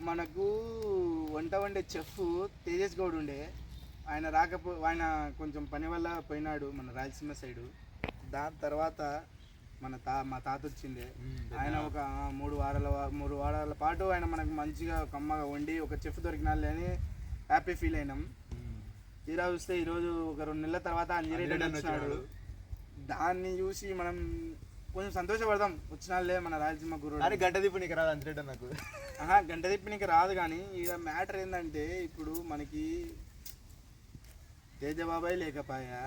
మనకు వంట వండే చెఫ్ తేజస్ గౌడ్ ఉండే, ఆయన ఆయన కొంచెం పని వల్ల పోయినాడు మన రాయలసీమ సైడు. దాని తర్వాత మా తాత వచ్చిండే, ఆయన ఒక 3 వారాల పాటు ఆయన మనకు మంచిగా కమ్మగా వండి ఒక చెఫ్ దొరికినాళ్ళే అని హ్యాపీ ఫీల్ అయినాం. తీరా చూస్తే ఈరోజు ఒక 2 నెలల తర్వాత అంజిరెడ్డి వచ్చినాడు. దాన్ని చూసి మనం కొంచెం సంతోషపడతాం, వచ్చినాళ్ళే మన రాయలసీమ గురు. కానీ గంట తిప్పనికి రాదు అంజిరెడ్డి నాకు. గంట తిప్పనికి రాదు. కానీ ఇక మ్యాటర్ ఏంటంటే ఇప్పుడు మనకి తేజబాబాయ్ లేకపోయా,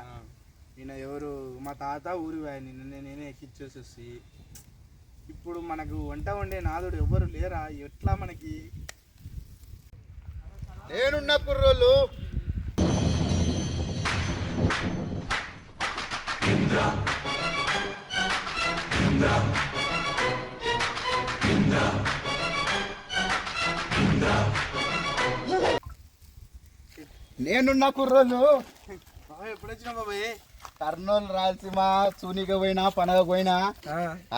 ఈయన ఎవరు మా తాత ఊరి నేనే ఎక్కిచ్చేసి వచ్చి, ఇప్పుడు మనకు వంట వండే నాదుడు ఎవరు లేరా? ఎట్లా మనకి నేనున్న కుర్రోళ్ళు ఎప్పుడు వచ్చినా బాబాయ్? కర్నూలు రాయలసీమ సూనిక పోయినా పండగ పోయినా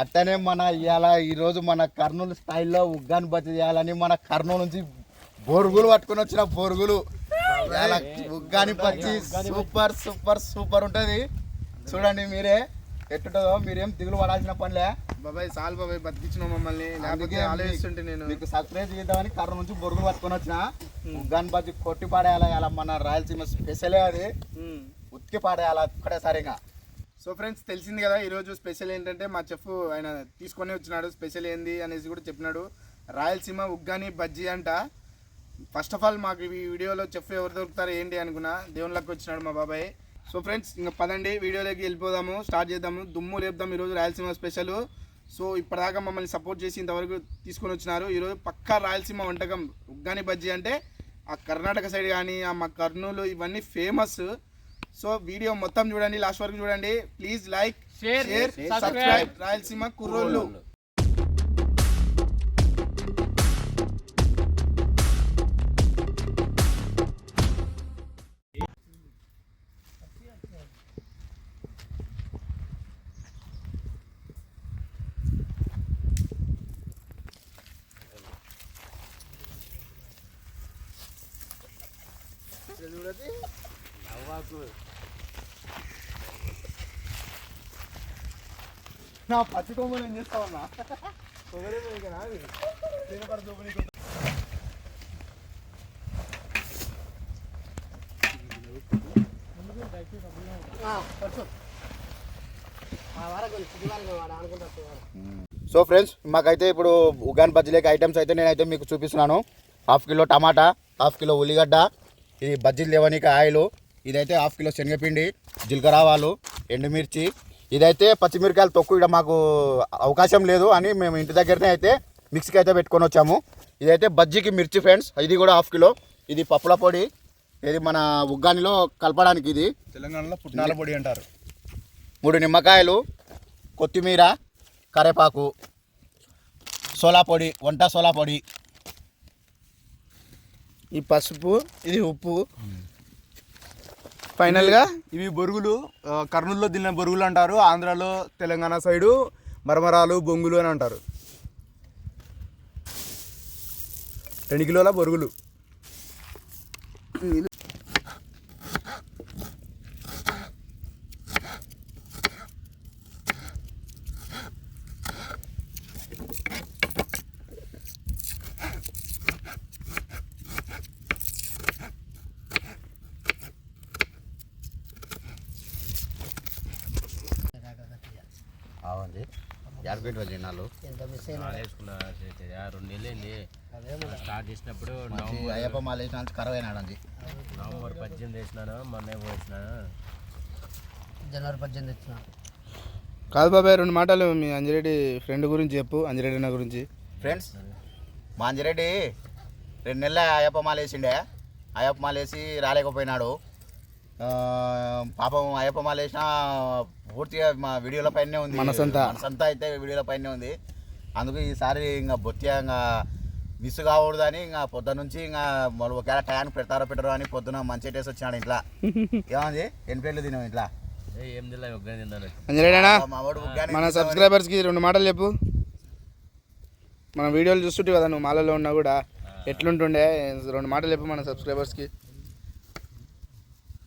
అట్టనే మన ఇవాళ ఈరోజు మన కర్నూలు స్టైల్లో ఉగ్గాని బజ్జీ చేయాలని మన కర్నూలు నుంచి బొరుగులు పట్టుకుని వచ్చిన బొరుగులు. ఇవాళ uggani bajji super super super ఉంటుంది. చూడండి మీరే ఎట్టుంటుందో, మీరేం దిగులు పడాల్సిన పనిలే బాబాయ్. చాలు బాబాయ్, బతికించిన మమ్మల్ని. ఆలోచిస్తుంటే నేను మీకు సర్ప్రైజ్ చేద్దామని కర్నూలు నుంచి బొరుగులు పట్టుకొని వచ్చిన. ఉగ్గాని బజ్జీ కొట్టి పాడేయాలి అలా, మన రాయలసీమ స్పెషలే అది, ఉత్తి పాడేయాలి ఒక్కటేసారిగా. సో ఫ్రెండ్స్, తెలిసింది కదా ఈరోజు స్పెషల్ ఏంటంటే మా చెఫ్ ఆయన తీసుకొని వచ్చినాడు. స్పెషల్ ఏంది అనేసి కూడా చెప్పినాడు. రాయలసీమ ఉగ్గాని బజ్జీ అంట. ఫస్ట్ ఆఫ్ ఆల్ మాకు ఈ వీడియోలో చెఫ్ ఎవరు దొరుకుతారు ఏంటి అనుకున్నా, దేవుళ్ళకి వచ్చినాడు మా బాబాయ్. సో ఫ్రెండ్స్, ఇంకా పదండి వీడియోలోకి వెళ్ళిపోదాము, స్టార్ట్ చేద్దాము, దుమ్ము లేపుదాం ఈరోజు రాయలసీమ స్పెషల్. సో ఇప్పటిదాకా మమ్మల్ని సపోర్ట్ చేసి ఇంతవరకు తీసుకొని వచ్చినారు. ఈరోజు పక్కా రాయలసీమ వంటకం ఉగ్గాని బజ్జీ అంటే ఆ కర్ణాటక సైడ్ కానీ మా కర్నూలు ఇవన్నీ ఫేమస్. సో వీడియో మొత్తం చూడండి, లాస్ట్ వరకు చూడండి. Please like, share, subscribe Rayalaseema కుర్రోళ్ళు. నా పచ్చి కొమ్మలు ఏం చేస్తావన్నా? సో ఫ్రెండ్స్, మాకైతే ఇప్పుడు ఉగ్గాని బజ్జీలేక ఐటమ్స్ అయితే నేనైతే మీకు చూపిస్తున్నాను. 1/2 కిలో టమాటా, 1/2 కిలో ఉల్లిగడ్డ, ఇది బజ్జీలు లేవనీకి ఆయిల్, ఇదైతే 1/2 కిలో శనగపిండి, జీలకర్ర ఆవాలు, ఎండుమిర్చి, ఇదైతే పచ్చిమిరకాయలు తొక్కు ఇక్కడ మాకు అవకాశం లేదు అని మేము ఇంటి దగ్గరనే అయితే మిక్సీకి అయితే పెట్టుకొని వచ్చాము. ఇదైతే బజ్జీకి మిర్చి ఫ్రెండ్స్, ఇది కూడా 1/2 కిలో. ఇది పప్పుల పొడి, ఇది మన ఉగ్గానిలో కలపడానికి, ఇది తెలంగాణలో పుట్నాల పొడి అంటారు. 3 నిమ్మకాయలు, కొత్తిమీర, కరేపాకు, సోలా పొడి, వంట సోలా పొడి, ఈ పసుపు, ఇది ఉప్పు. ఫైనల్గా ఇవి బొరుగులు, కర్నూలులో తిన్న బొరుగులు అంటారు, ఆంధ్రాలో తెలంగాణ సైడు మరమరాలు, బొంగులు అని అంటారు. 2 కిలోల బొరుగులు. అవునండి, యాడపెట్టి వాళ్ళు నాలు వేసుకున్నా 2 నెలలు స్టార్ట్ చేసినప్పుడు అయ్యప్ప మాల వేసిన కరవ అయినాడండి. నవంబర్ 18 వేసినాను, మొన్న వేసినాను, జనవరి 18 వచ్చినాను. కాదు బాబాయ్, 2 మాటలు మీ అంజిరెడ్డి ఫ్రెండ్ గురించి చెప్పు, అంజిరెడ్డి అన్న గురించి. ఫ్రెండ్స్, మా అంజిరెడ్డి 2 నెలల అయ్యప్ప మాల వేసిండే. అయ్యప్ప మాల వేసి రాలేకపోయినాడు. పాపం అయ్యప్ప మాల వేసిన పూర్తిగా మా వీడియోల పైనే ఉంది, మనసంతా అయితే వీడియోల పైనే ఉంది. అందుకు ఈసారి ఇంకా బొత్తిగా ఇంకా మిస్ కాకూడదని ఇంకా పొద్దున్న నుంచి ఇంకా ఒకవేళ టయానికి పెట్టారో అని పొద్దున మంచి టేస్ట్ వచ్చినాడు ఇంట్లో. ఏమంది ఎన్ని ప్లేట్లు తిన్నాం ఇంట్లో? మన సబ్స్క్రైబర్స్కి 2 మాటలు చెప్పు. మన వీడియోలు చూస్తుంటే కదా నువ్వు మాలలో ఉన్నా కూడా, ఎట్లుంటుండే 2 మాటలు చెప్పు మన సబ్స్క్రైబర్స్కి.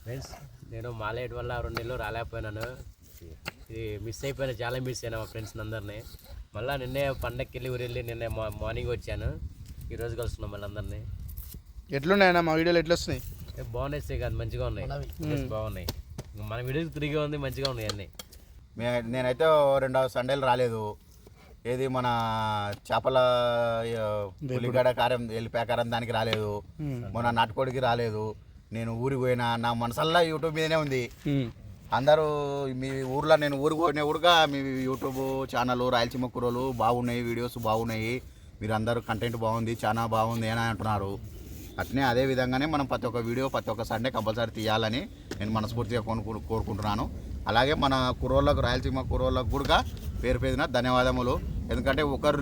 ఫ్రెండ్స్ నేను మాలేట్ వల్ల 2 నెలలు రాలేకపోయినాను. ఇది మిస్ అయిపోయినా, చాలా మిస్ అయినా మా ఫ్రెండ్స్ అందరినీ. మళ్ళీ నిన్నే పండగకి వెళ్ళి ఊరు వెళ్ళి నిన్నే మార్నింగ్ వచ్చాను. ఈరోజు కలుస్తున్నాం మళ్ళీ అందరినీ. ఎట్లున్నాయన్నా మా వీడియోలు ఎట్లా వస్తున్నాయి? బాగున్నాయి కాదు, మంచిగా ఉన్నాయి, బాగున్నాయి. మన వీడియోకి తిరిగి ఉంది, మంచిగా ఉన్నాయి అన్నీ. నేనైతే 2 సండేలు రాలేదు. ఏది మన చేపల ఉల్లిగడ్డ కారం ఎల్లిపాయ దానికి రాలేదు. మొన్న నాటుకోడికి రాలేదు. నేను ఊరికి పోయినా, నా మనసల్లా యూట్యూబ్ మీదనే ఉంది. అందరూ మీ ఊర్లో నేను ఊరికి పోయినా కూడా మీ యూట్యూబ్ ఛానల్ రాయలసీమ కూరలు బాగున్నాయి, వీడియోస్ బాగున్నాయి, మీరు అందరూ కంటెంట్ బాగుంది, చాలా బాగుంది అని అంటున్నారు. అట్నే అదే విధంగానే మనం ప్రతి ఒక్క వీడియో ప్రతి ఒక్క సండే కంపల్సరీ తీయాలని నేను మనస్ఫూర్తిగా కోరుకుంటున్నాను. అలాగే మన కుర్రోళ్ళకు, రాయలసీమ కుర్రోళ్ళకు కూడా పేరు పేరున ధన్యవాదములు. ఎందుకంటే ఒకరు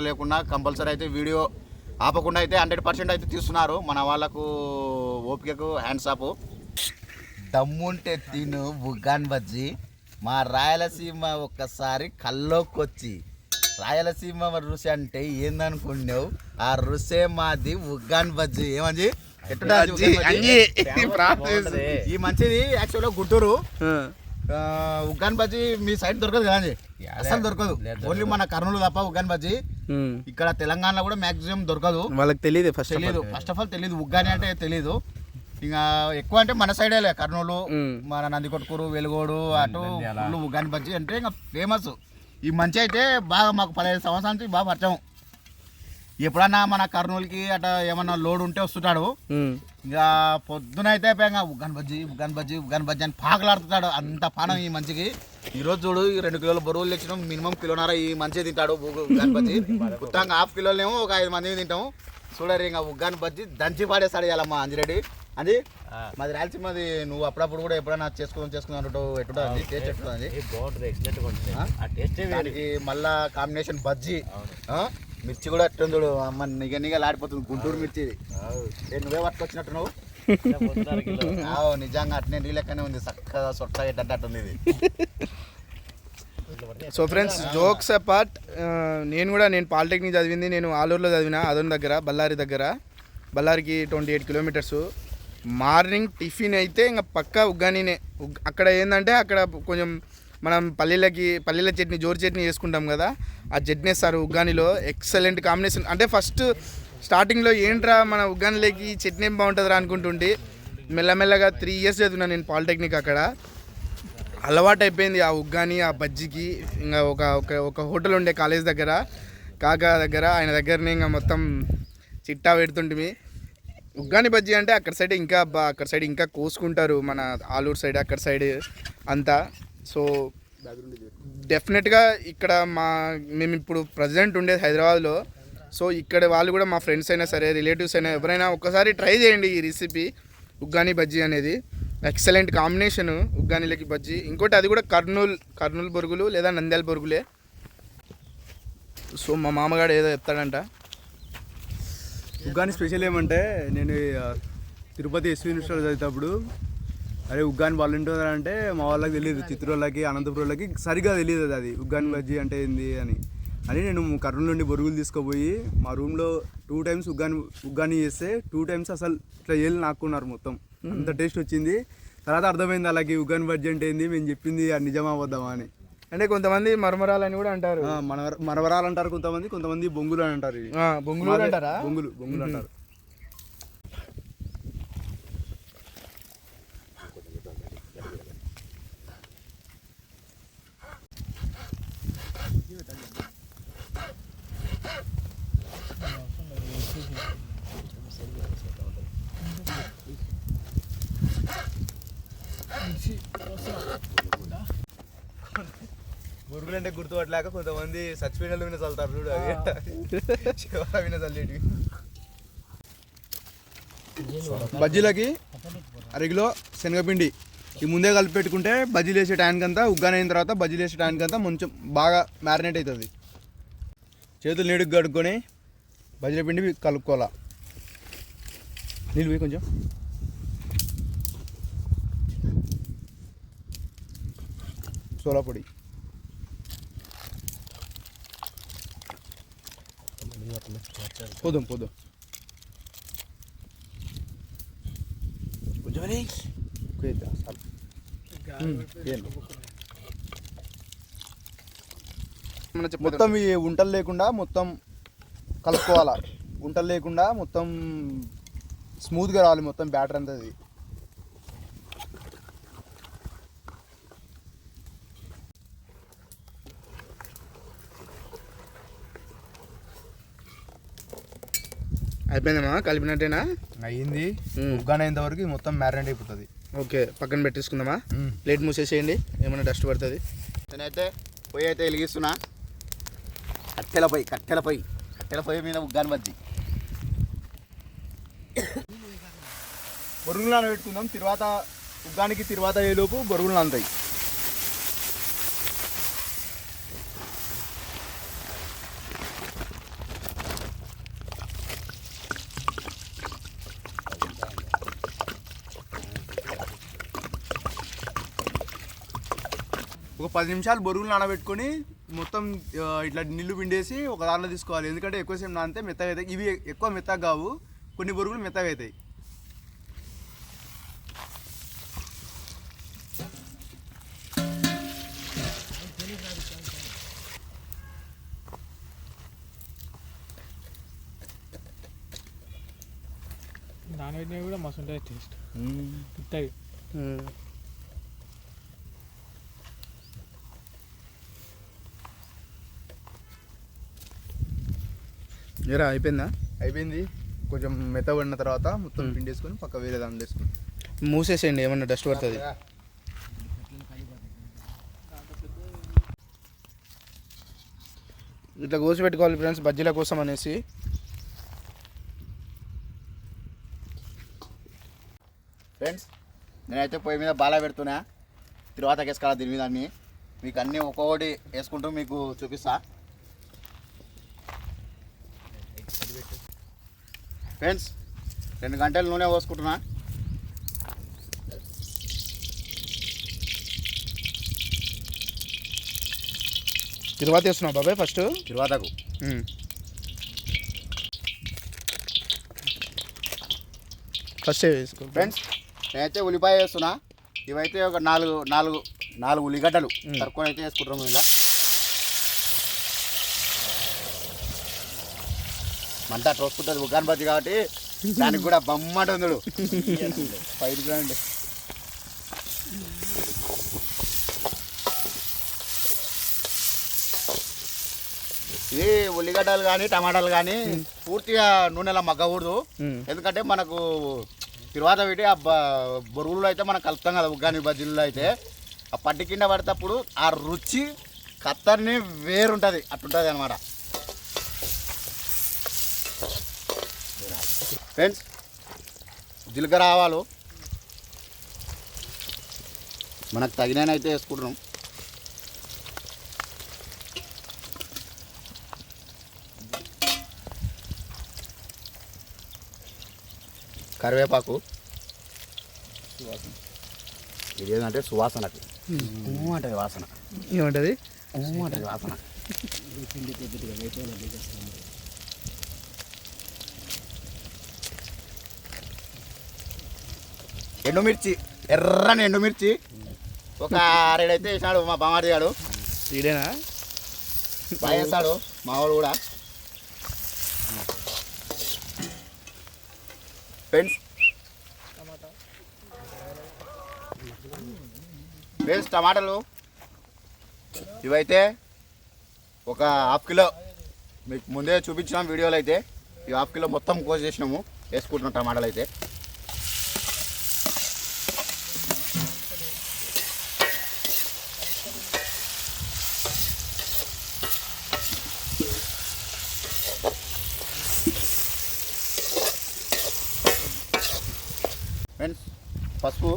లేకున్నా కంపల్సరీ అయితే వీడియో ఆపకుండా అయితే 100% అయితే తీస్తున్నారు. మన వాళ్ళకు ఓపికకు హ్యాండ్స్ ఆప్. దమ్ముంటే తిను ఉగ్గాన్ బజ్జీ. మా రాయలసీమ ఒక్కసారి కల్లోకొచ్చి రాయలసీమ రుచి అంటే ఏందనుకున్నావు? ఆ రుసే మాది ఉగ్గాన్ బజ్జీ. ఏమంది ఈ మంచిది యాక్చువల్గా గుంటూరు ఉగ్గాన్ బజ్జీ మీ సైడ్ దొరకదు కదండి, అసలు దొరకదు. ఓన్లీ మన కర్నూలు తప్ప ఉగ్గాన్ బజ్జీ. ఇక్కడ తెలంగాణలో కూడా మాక్సిమం దొరకదు. వాళ్ళకి తెలియదు, ఫస్ట్ ఆఫ్ ఆల్ తెలియదు ఉగ్గాని అంటే తెలియదు. ఇంకా ఎక్కువ అంటే మన సైడే కర్నూలు, మన నందికొట్కూరు, వెలుగోడు అటు ఫుల్ ఉగ్గాని బజ్జీ అంటే ఇంకా ఫేమస్. ఈ మంచి అయితే బాగా మాకు 15 సంవత్సరాల నుంచి బాగా పరిచయం. ఎప్పుడన్నా మన కర్నూలుకి అట్లా ఏమన్నా లోడ్ ఉంటే వస్తుంటాడు. ఇంకా పొద్దున అయితే ఉగ్గాన్ బజ్జీ అని పాకలాడుతున్నాడు. అంత పానం ఈ మంచికి. ఈరోజు చూడు, 2 కిలోల బరువులు తెచ్చినాం, మినిమం 1.5 కిలో ఈ మంచి తింటాడు ఉగ్గాన్ బజ్జీ. మొత్తంగా 1/2 కిలోలేమో ఒక 5 మంది తింటాము. చూడరు ఇంకా ఉగ్గాన్ బజ్జీ దంచి పాడేస్తాడు ఇవ్వాలమ్మా అంజిరెడ్డి. అది మాది రాయలసీమది. నువ్వు అప్పుడప్పుడు కూడా ఎప్పుడైనా చేసుకుందాం అంటావు. ఎట్టుంటుంది టేస్ట్? ఎట్టుంది దానికి మళ్ళా కాంబినేషన్ బజ్జీ, మిర్చి కూడా ఎట్టుంది చూడు అమ్మ, నిగ లాడిపోతుంది గుంటూరు మిర్చి. నువ్వే పట్టుకొచ్చినట్టు నువ్వు నిజంగా అట్నే నీ లెక్కనే ఉంది, చక్కగా సొట్ట ఎట్టట్టుంది ఇది. సో ఫ్రెండ్స్, జోక్స్ అపార్ట్, నేను పాలిటెక్నిక్ చదివింది నేను ఆలూరులో చదివిన, అదొని దగ్గర, బళ్ళారికి 28 కిలోమీటర్స్. మార్నింగ్ టిఫిన్ అయితే ఇంకా పక్కా ఉగ్గానినే. అక్కడ ఏంటంటే అక్కడ కొంచెం మనం పల్లీల చట్నీ, జోరు చట్నీ చేసుకుంటాం కదా, ఆ చట్నీ వేస్తారు ఉగ్గానిలో. Excellent combination. అంటే ఫస్ట్ స్టార్టింగ్లో ఏంట్రా మన ఉగ్గానిలోకి చట్నీ ఏం బాగుంటుందిరా అనుకుంటుంటే, మెల్లమెల్లగా 3 years చదివినా నేను పాలిటెక్నిక్. అక్కడ అలవాటు అయిపోయింది ఆ ఉగ్గాని, ఆ బజ్జీకి. ఇంకా ఒక హోటల్ ఉండే కాలేజ్ దగ్గర, కాకా దగ్గర, ఆయన దగ్గరనే ఇంకా మొత్తం చిట్టా పెడుతుంటిమి. ఉగ్గాని బజ్జీ అంటే అక్కడ సైడ్ ఇంకా కోసుకుంటారు, మన ఆలూరు సైడ్ అక్కడ సైడ్ అంతా. సో డెఫినెట్గా ఇక్కడ మేము ఇప్పుడు ప్రజెంట్ ఉండేది హైదరాబాద్లో. సో ఇక్కడ వాళ్ళు కూడా మా ఫ్రెండ్స్ అయినా సరే, రిలేటివ్స్ అయినా ఎవరైనా ఒక్కసారి ట్రై చేయండి ఈ రెసిపీ ఉగ్గాని బజ్జీ అనేది. ఎక్సలెంట్ కాంబినేషన్ ఉగ్గానిలకి బజ్జీ. ఇంకోటి అది కూడా కర్నూలు బొరుగులు లేదా నంద్యాల బొరుగులే. సో మా మామగాడు ఏదో చెప్తాడంట. ఉగ్గాని స్పెషల్ ఏమంటే, నేను తిరుపతి ఎస్వి యూనివర్సిటీలో చదివేటప్పుడు అరే ఉగ్గాని వాళ్ళు ఉంటుందంటే మా వాళ్ళకి తెలియదు, చిత్తూరులకి అనంతపురంలకి సరిగ్గా తెలియదు అది ఉగ్గాని బజ్జీ అంటే ఏంది అని. నేను కర్నూలు నుండి బొరుగులు తీసుకుపోయి మా రూమ్లో 2 times ఉగ్గాని చేస్తే 2 times అసలు ఇట్లా ఏళ్ళు నాక్కున్నారు మొత్తం. అంత టేస్ట్ వచ్చింది. తర్వాత అర్థమైంది అలాగే ఉగ్గాని బజ్జీ అంటే ఏంది, మేము చెప్పింది నిజమా అబద్ధమా అని. అంటే కొంతమంది మరమరాలని కూడా అంటారు, మరవరాలు అంటారు కొంతమంది బొంగులు అని అంటారు. బొంగులు అంటారా? బొంగులు అంటారు. బొరుగులు అంటే గుర్తుపట్టలేక కొంతమంది చచ్చిపోయిన విన చల్లుతారు చూడు, శివాల విన చల్లేటివి. బజ్జీలకి 1/2 కిలో శనగపిండి ఈ ముందే కలిపి పెట్టుకుంటే బజ్జీలు వేసే టైంకి అంతా, ఉగ్గాని అయిన తర్వాత బజ్జీలు వేసే టైంకి అంతా కొంచెం బాగా మ్యారినేట్ అవుతుంది. చేతులు నీడుకు కడుక్కొని బజ్జీల పిండి కలుపుకోవాలా. నీళ్ళు పోయి కొంచెం సోలా పొడి, పోదాం ఏమన్నా చెప్పు. మొత్తం ఈ ఉంటలు లేకుండా మొత్తం కలుపుకోవాలా. ఉంటలు లేకుండా మొత్తం స్మూత్గా రావాలి మొత్తం బ్యాటర్ అంతా అది. అయిపోయిందమ్మా కలిపినట్టేనా? అయ్యింది. ఉగ్గాని అయినంత వరకు ఇది మొత్తం మ్యారినేట్ అయిపోతుంది. ఓకే పక్కన పెట్టేసుకుందామా? ప్లేట్ మూసేసేయండి, ఏమైనా డస్ట్ పడుతుంది. నేనైతే పొయ్యి అయితే వెలిగిస్తున్నా. కట్టెల పొయ్యి మీద ఉగ్గాని బజ్జీ. బొరుగులు నానబెట్టుకుందాం. తర్వాత ఉగ్గానికి తర్వాత అయ్యేలోపు బొరుగులు నానతాయి. ఒక 10 నిమిషాలు బొరుగులు నానబెట్టుకొని మొత్తం ఇట్లా నీళ్లు పిండేసి ఒక దాంట్లో తీసుకోవాలి. ఎందుకంటే ఎక్కువసేపు నానితే మెత్తగా అవుతాయి. ఇవి ఎక్కువ మెత్తగా కావు, కొన్ని బొరుగులు మెత్తగా అవుతాయి. నానబెట్టినవి కూడా మస్తు ఉంటుంది టేస్ట్. తింటాయి. ఏరా అయిపోయిందా? అయిపోయింది. కొంచెం మెత్తబడిన తర్వాత మొత్తం పిండేసుకొని పక్క వేరే దాంట్లో వేసుకొని మూసేసేయండి, ఏమన్నా డస్ట్ పడుతుంది. ఇట్లా కోసి పెట్టుకోవాలి ఫ్రెండ్స్ బజ్జీల కోసం అనేసి. ఫ్రెండ్స్ నేనైతే పొయ్యి మీద బాగా పెడుతున్నా. తర్వాత వేసుకోవాలి దీని మీద అన్నీ. మీకు అన్నీ ఒక్కొక్కటి వేసుకుంటూ మీకు చూపిస్తా. ఫ్రెండ్స్ 2 గంటలు నూనె పోసుకుంటున్నా. తిరువాత వేస్తున్నావు బాబాయ్ ఫస్ట్? తిరువాతకు ఫస్ట్ వేసుకో ఫ్రెండ్స్. నేనైతే ఉల్లిపాయ వేస్తున్నా. ఇవైతే ఒక నాలుగు ఉల్లిగడ్డలు తరుక్కొని అయితే వేసుకుంటున్నాము. ఇలా మంట ట్రోసుకుంటుంది ఉగ్గాని బజ్జీ కాబట్టి దానికి కూడా బొమ్మట ఉందడు. 5 గ్రాండ్. ఇది ఉల్లిగడ్డలు కానీ టమాటాలు కానీ పూర్తిగా నూనెలా మగ్గకూడదు. ఎందుకంటే మనకు తర్వాత పెట్టి ఆ బొరుగులు అయితే మనం కలుపుతాం కదా ఉగ్గాని బజ్జీల్లో అయితే, ఆ పట్టి కింద పడేటప్పుడు ఆ రుచి కత్తర్ని వేరుంటుంది, అట్లుంటుంది అనమాట. ఫ్రెండ్స్ జీలకర్ర ఆవాలు మనకు తగినైతే వేసుకుంటున్నాం. కరివేపాకు. ఇది ఏంటంటే సువాసనకు అంటది వాసన. ఏమంటది? అంటది వాసన. ఎండుమిర్చి, ఎర్రని ఎండుమిర్చి ఒక 6 అయితే వేసినాడు మా బామారి గాడు. ఇదేనా బాగా వేస్తాడు మావాడు కూడా. ఫ్రెండ్స్ టమాటాలు ఇవైతే ఒక 1/2 కిలో మీకు ముందే చూపించినాం వీడియోలో. అయితే ఈ 1/2 కిలో మొత్తం కోసేసినాము, వేసుకుంటున్నాం టమాటాలు అయితే. ఫ్రెండ్స్ పసుపు,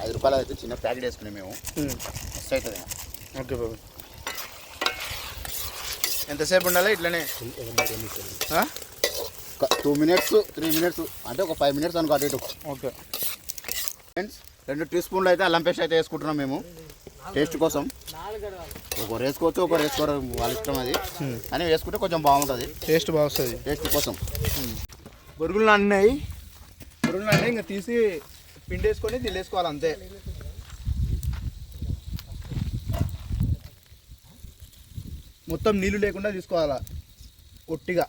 ₹5 అయితే చిన్న ప్యాకెట్ వేసుకున్నాం మేము. మస్తు అవుతుంది. ఓకే బాబు. ఎంతసేపు ఉండాలి ఇట్లనే? 2 minutes 3 minutes అంటే ఒక 5 minutes అనుకో అటు ఇటు. ఓకే ఫ్రెండ్స్ 2 టీ స్పూన్లు అయితే అల్లం పేస్ట్ అయితే వేసుకుంటున్నాం మేము. టేస్ట్ కోసం ఒకరు వేసుకోవచ్చు ఒకరు వేసుకోవడం వాళ్ళ ఇష్టం అది అని వేసుకుంటే కొంచెం బాగుంటుంది టేస్ట్ బాగుంటుంది. టేస్ట్ కోసం. బొరుగులు నానినాయి, ఇంకా తీసి పిండి వేసుకొని తినేసుకోవాలి అంతే. మొత్తం నీళ్ళు లేకుండా తీసుకోవాలా ఒట్టిగా.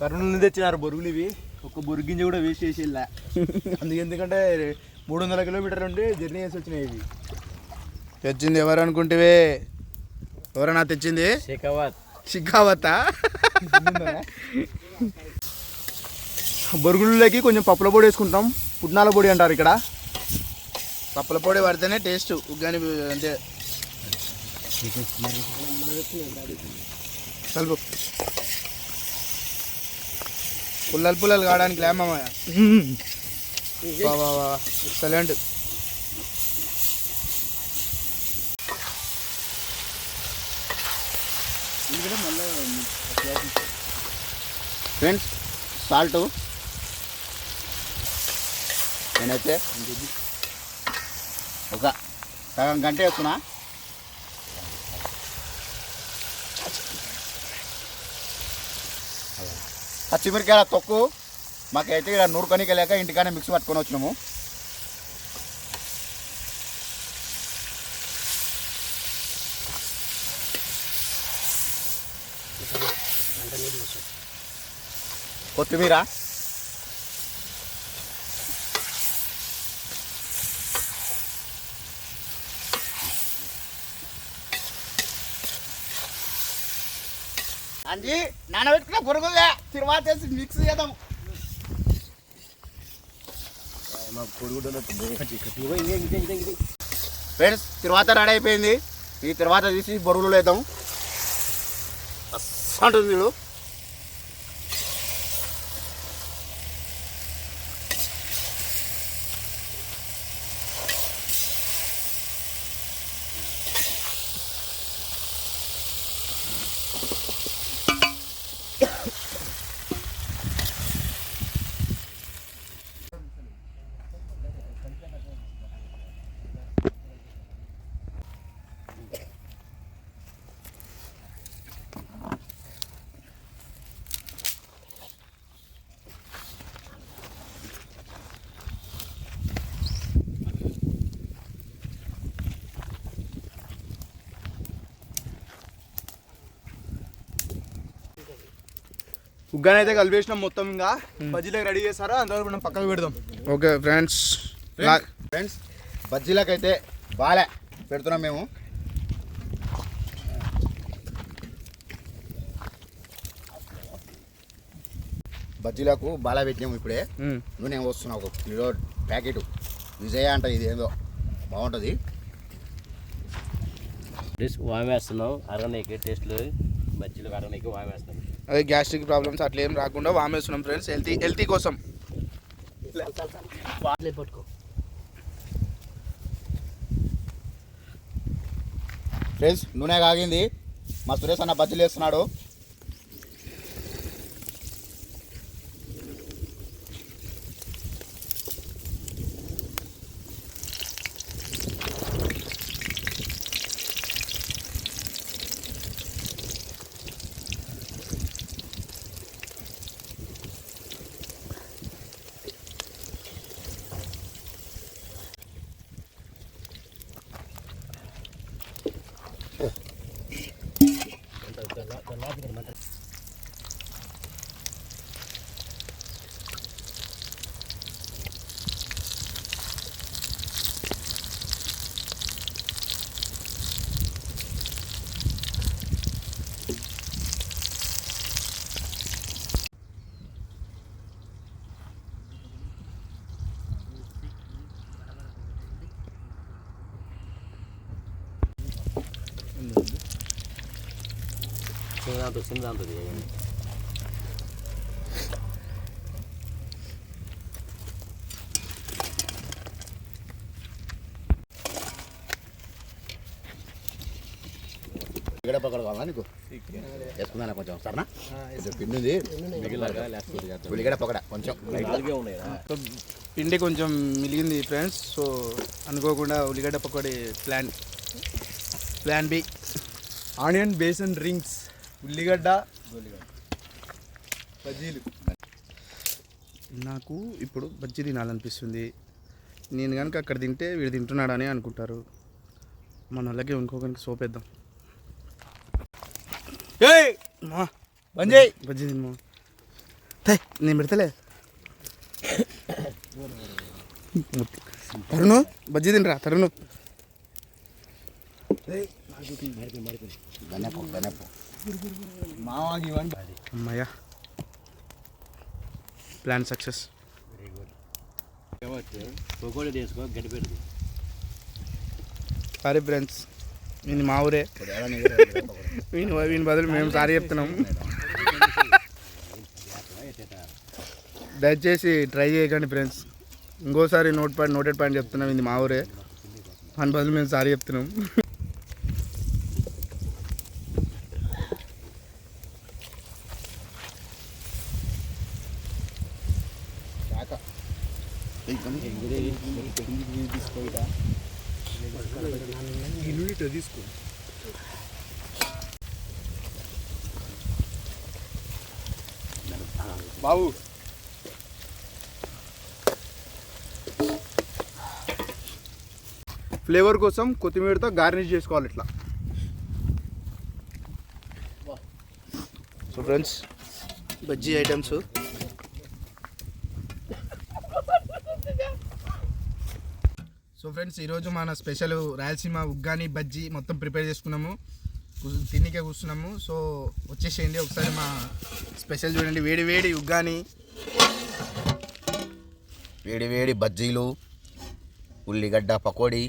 కర్నూలు నుంచి తెచ్చినారు బొరుగులు ఇవి. ఒక్క బొరుగు గింజ కూడా వేస్ట్ చేసి వెళ్ళా. ఎందుకంటే 300 కిలోమీటర్ల నుండి జర్నీ చేసి వచ్చినాయి ఇవి. తెచ్చింది ఎవరు అనుకుంటే? ఎవరన్నా తెచ్చింది? షికావతా. బొరుగులకి కొంచెం పప్పుల పొడి వేసుకుంటాం. పుట్నాల పొడి అంటారు ఇక్కడ. పప్పుల పొడి పడితేనే టేస్ట్ ఉగ్గాని అంటే. కలుపు పుల్లలు కావడానికి లేమయ్య. ఎక్సలెంట్. ఫ్రెండ్స్ సాల్ట్ నేనైతే ఒక సగం గంట వేస్తున్నా. పచ్చిమిరకాయల తొక్కు మాకైతే ఇక్కడ నూరుకొనికి లేక ఇంటికానే మిక్సీ పట్టుకొని వచ్చినాము. కొత్తిమీర, అంజీ నానబెట్టుకున్న బొరుగులే తిరువాత వేసి మిక్స్ చేద్దాం. ఫ్రెండ్స్ తిరువాత రెడీ అయిపోయింది. ఈ తర్వాత తీసి బొరుగులు వేద్దాం. అంటుంది వీళ్ళు. ఉగ్గాని అయితే కలిపేసినాం మొత్తం. ఇంకా బజ్జీలకు రెడీ చేస్తారా, అంతవరకు మనం పక్కకు పెడదాం. Okay friends. ఫ్రెండ్స్ బజ్జీలకైతే బాలే పెడుతున్నాం మేము. బజ్జీలకు బాలా పెట్టినాము. ఇప్పుడే నూనె వస్తున్నా 1 కిలో ప్యాకెట్ విజయ అంట. ఇది ఏదో బాగుంటుంది. వామేస్తున్నాం అరగనీకి టేస్ట్లు బజ్జీలు అరగనీకి వామేస్తున్నాం. అదే గ్యాస్ట్రిక్ ప్రాబ్లమ్స్ అట్లా ఏం రాకుండా వామేస్తున్నాం ఫ్రెండ్స్, హెల్తీ కోసం. పట్టుకో. ఫ్రెండ్స్ నూనె కాగింది. మా సురేష్ అన్న బజ్జీలు వేస్తున్నాడు. చిన్నదాంతో ఇక్కడ ఉల్లిగడ్డ పకోడీ కావాలా నీకు వేసుకుందా కొంచెం సరేనా కొంచెం పిండి ఉంది ఉల్లిగడ్డ పకోడా కొంచెం పిండి కొంచెం మిలిగింది ఫ్రెండ్స్. సో అనుకోకుండా ఉల్లిగడ్డ pakodi plan B. Onion besan rings, ఉల్లిగడ్డ బజ్జీలు. నాకు ఇప్పుడు బజ్జీ తినాలనిపిస్తుంది. నేను కనుక అక్కడ తింటే వీడు తింటున్నాడని అనుకుంటారు. మన వాళ్ళకి ఇంకొకరికి సోపేద్దాం. బజ్జీ తినమా నేను పెడతలే. తరుణు బజ్జీ తినరా తరుణు. మావాకి ఇవ్వండి. అమ్మయ్యా ప్లాన్ సక్సెస్. పకోడీ చేసుకో గడ్డి పెడుతుంది. సారీ ఫ్రెండ్స్, వీని మా ఊరే. వీని బదులు మేము సారీ చెప్తున్నాం. దయచేసి ట్రై చేయకండి ఫ్రెండ్స్. ఇంకోసారి నోటెడ్ పాయింట్ చెప్తున్నాం, ఇది మా ఊరే. దాని బదులు మేము సారీ చెప్తున్నాం. తీసుకో. బాబు ఫ్లేవర్ కోసం కొత్తిమీరతో గార్నిష్ చేసుకోవాలి ఇట్లా. So friends bajji items. So friends ఈరోజు మన స్పెషల్ రాయలసీమ ఉగ్గాని బజ్జీ మొత్తం ప్రిపేర్ చేసుకున్నాము. తిన్నికే కూర్చున్నాము. సో వచ్చేసేయండి ఒకసారి మా స్పెషల్ చూడండి. వేడి వేడి ఉగ్గాని, వేడి వేడి బజ్జీలు, ఉల్లిగడ్డ పకోడీ.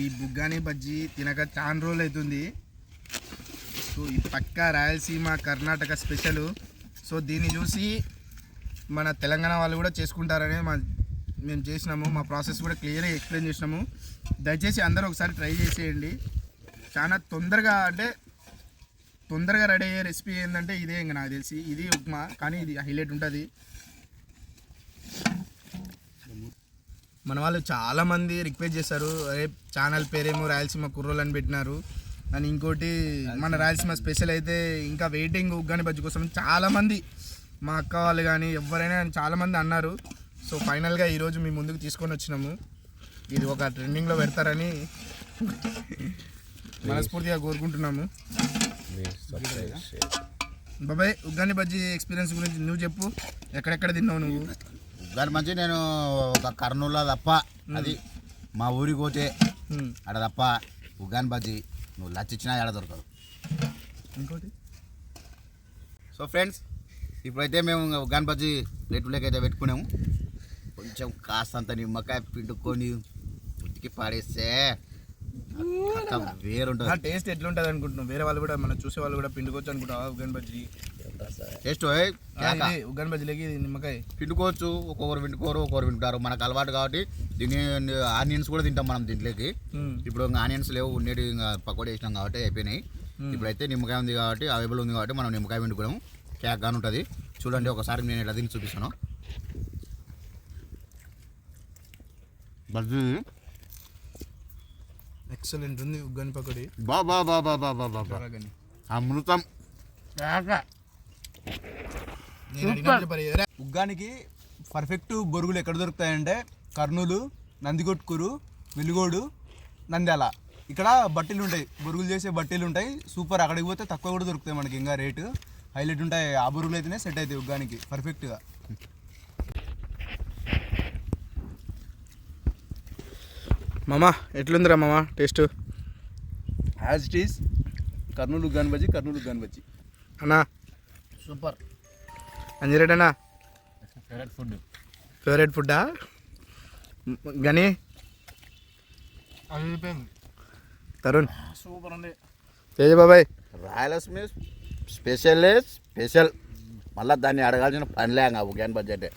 ఈ బుగ్గాని బజ్జీ తినక చాలా రోజులు అవుతుంది. సో ఈ పక్క రాయలసీమ కర్ణాటక స్పెషల్. సో దీన్ని చూసి మన తెలంగాణ వాళ్ళు కూడా చేసుకుంటారని మేము చేసినాము. మా ప్రాసెస్ కూడా క్లియర్గా ఎక్స్ప్లెయిన్ చేసినాము. దయచేసి అందరూ ఒకసారి ట్రై చేసేయండి. చాలా తొందరగా రెడీ అయ్యే రెసిపీ ఏంటంటే ఇదే. ఇంకా నాకు తెలిసి ఇది ఉప్మా, కానీ ఇది హైలైట్ ఉంటుంది. మన వాళ్ళు చాలామంది రిక్వెస్ట్ చేశారు, అరే ఛానల్ పేరేమో రాయలసీమ కుర్రోలు అని పెట్టినారు అని. ఇంకోటి మన రాయలసీమ స్పెషల్ అయితే ఇంకా వెయిటింగ్ ఉగ్గాని బజ్జీ కోసం చాలామంది, మా అక్క వాళ్ళు కానీ ఎవరైనా చాలామంది అన్నారు. సో ఫైనల్గా ఈరోజు మీ ముందుకు తీసుకొని వచ్చినాము. ఇది ఒక ట్రెండింగ్లో పెడతారని మనస్ఫూర్తిగా కోరుకుంటున్నాము. బాబాయ్ ఉగ్గాని బజ్జీ ఎక్స్పీరియన్స్ గురించి నువ్వు చెప్పు. ఎక్కడెక్కడ తిన్నావు నువ్వు? దాని మంచి నేను ఒక కర్నూలులో తప్ప, అది మా ఊరికి పోతే ఆడ తప్ప ఉగ్గాని బజ్జీ నువ్వు లచ్చిచ్చినా ఆడ దొరకదు. ఇంకోటి సో ఫ్రెండ్స్ ఇప్పుడైతే మేము ఉగ్గాని బజ్జీ ప్లేట్లోకి అయితే పెట్టుకున్నాము. కొంచెం కాస్తంత నిమ్మకాయ పిండుకొని ఉతికి పాడేస్తే వేరుంటుంది. టేస్ట్ ఎట్లుంటుంది అనుకుంటున్నాం? వేరే వాళ్ళు కూడా మన చూసే వాళ్ళు కూడా పిండుకోవచ్చు అనుకుంటావా ఉగ్గాని బజ్జీ టేస్ట్? ఉగ్గాని బజ్జీలకి నిమ్మకాయ పిండుకోవచ్చు. ఒక్కొక్కరు పిండుకోరు, ఒక్కొక్కరు పిండుతారు. మనకు అలవాటు కాబట్టి దీన్ని ఆనియన్స్ కూడా తింటాం మనం దీంట్లోకి. ఇప్పుడు ఇంకా ఆనియన్స్ లేవు, ఉండేటి ఇంకా పకోడీ వేసినాం కాబట్టి అయిపోయినాయి. ఇప్పుడైతే నిమ్మకాయ ఉంది కాబట్టి అవైలబుల్ ఉంది కాబట్టి మనం నిమ్మకాయ పిండుకోవడం కేక్గానే ఉంటుంది. చూడండి ఒకసారి నేను ఇట్లా తిని చూపిస్తాను. బజ్జీ ఎక్సలెంట్ ఉంది ఉగ్గాని పకోడీ. బాబా అమృతం. ఉగ్గానికి పర్ఫెక్ట్ బొరుగులు ఎక్కడ దొరుకుతాయంటే కర్నూలు, నందికొట్కూరు, వెలుగోడు, నంద్యాల. ఇక్కడ బట్టీలు ఉంటాయి, బొరుగులు చేసే బట్టీలు ఉంటాయి. సూపర్. అక్కడికి పోతే తక్కువ కూడా దొరుకుతాయి మనకి, ఇంకా రేటు హైలైట్ ఉంటాయి. ఆ బొరుగులు అయితేనే సెట్ అవుతాయి ఉగ్గానికి పర్ఫెక్ట్గా. మామా ఎట్లుందిరా మామా taste? As it is Kurnool uggani bajji, Kurnool uggani bajji అన్నా సూపర్. అంజిరెడ్డి అన్నా ఫేవరెట్ ఫుడ్. ఫేవరెట్ ఫుడ్డా? గని తరుణ్ సూపర్ ఉంది. తేజ బాబాయ్. రాయలసీమ స్పెషల్ మళ్ళీ దాన్ని అడగాల్సిన పనిలే ఇంకా ఉగ్గాని బజ్జీ అంటే.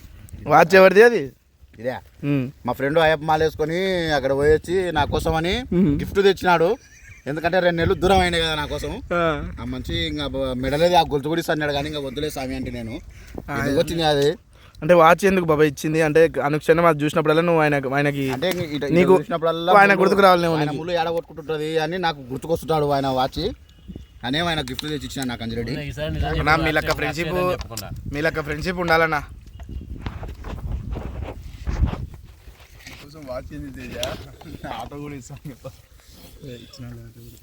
వాచ్ ఎవరిది అది? ఇదే మా ఫ్రెండ్ అయ్యప్ప మాల వేసుకొని అక్కడ పోయొచ్చి నా కోసం అని గిఫ్ట్ తెచ్చినాడు. ఎందుకంటే 2 నెలలు దూరం అయినాయి కదా నా కోసం. ఆ మంచి ఇంకా మెడలేదు ఆ గొలుసు కూడా ఇస్తాడు కానీ ఇంకా వద్దులే స్వామి అంటే నేను ఎందుకు వచ్చింది అది. అంటే వాచ్ ఎందుకు బాబాయ్ ఇచ్చింది అంటే అనుక్షణం అది చూసినప్పుడల్లా నువ్వు ఆయనకి అంటే నీకు చూసినప్పుడల్లా ఆయన గుర్తుకు రావాలి నువ్వు. ఆయన ముళ్ళు ఏడగొట్టుకుంటుంటుంది అని నాకు గుర్తుకొస్తుంటాడు ఆయన వాచ్ అనే ఆయన గిఫ్ట్ తెచ్చి ఇచ్చిన నాకు అంజరెడ్డి. ఈసారి నిజం అన్నా, మీ లెక్క ఫ్రెండ్షిప్ ఉండాలన్నా. కోసం వాచ్ ఏంది తేజ, ఆటో కూడా ఇస్తాను కదా. ఇచ్చినాడు ఆటో కూడా.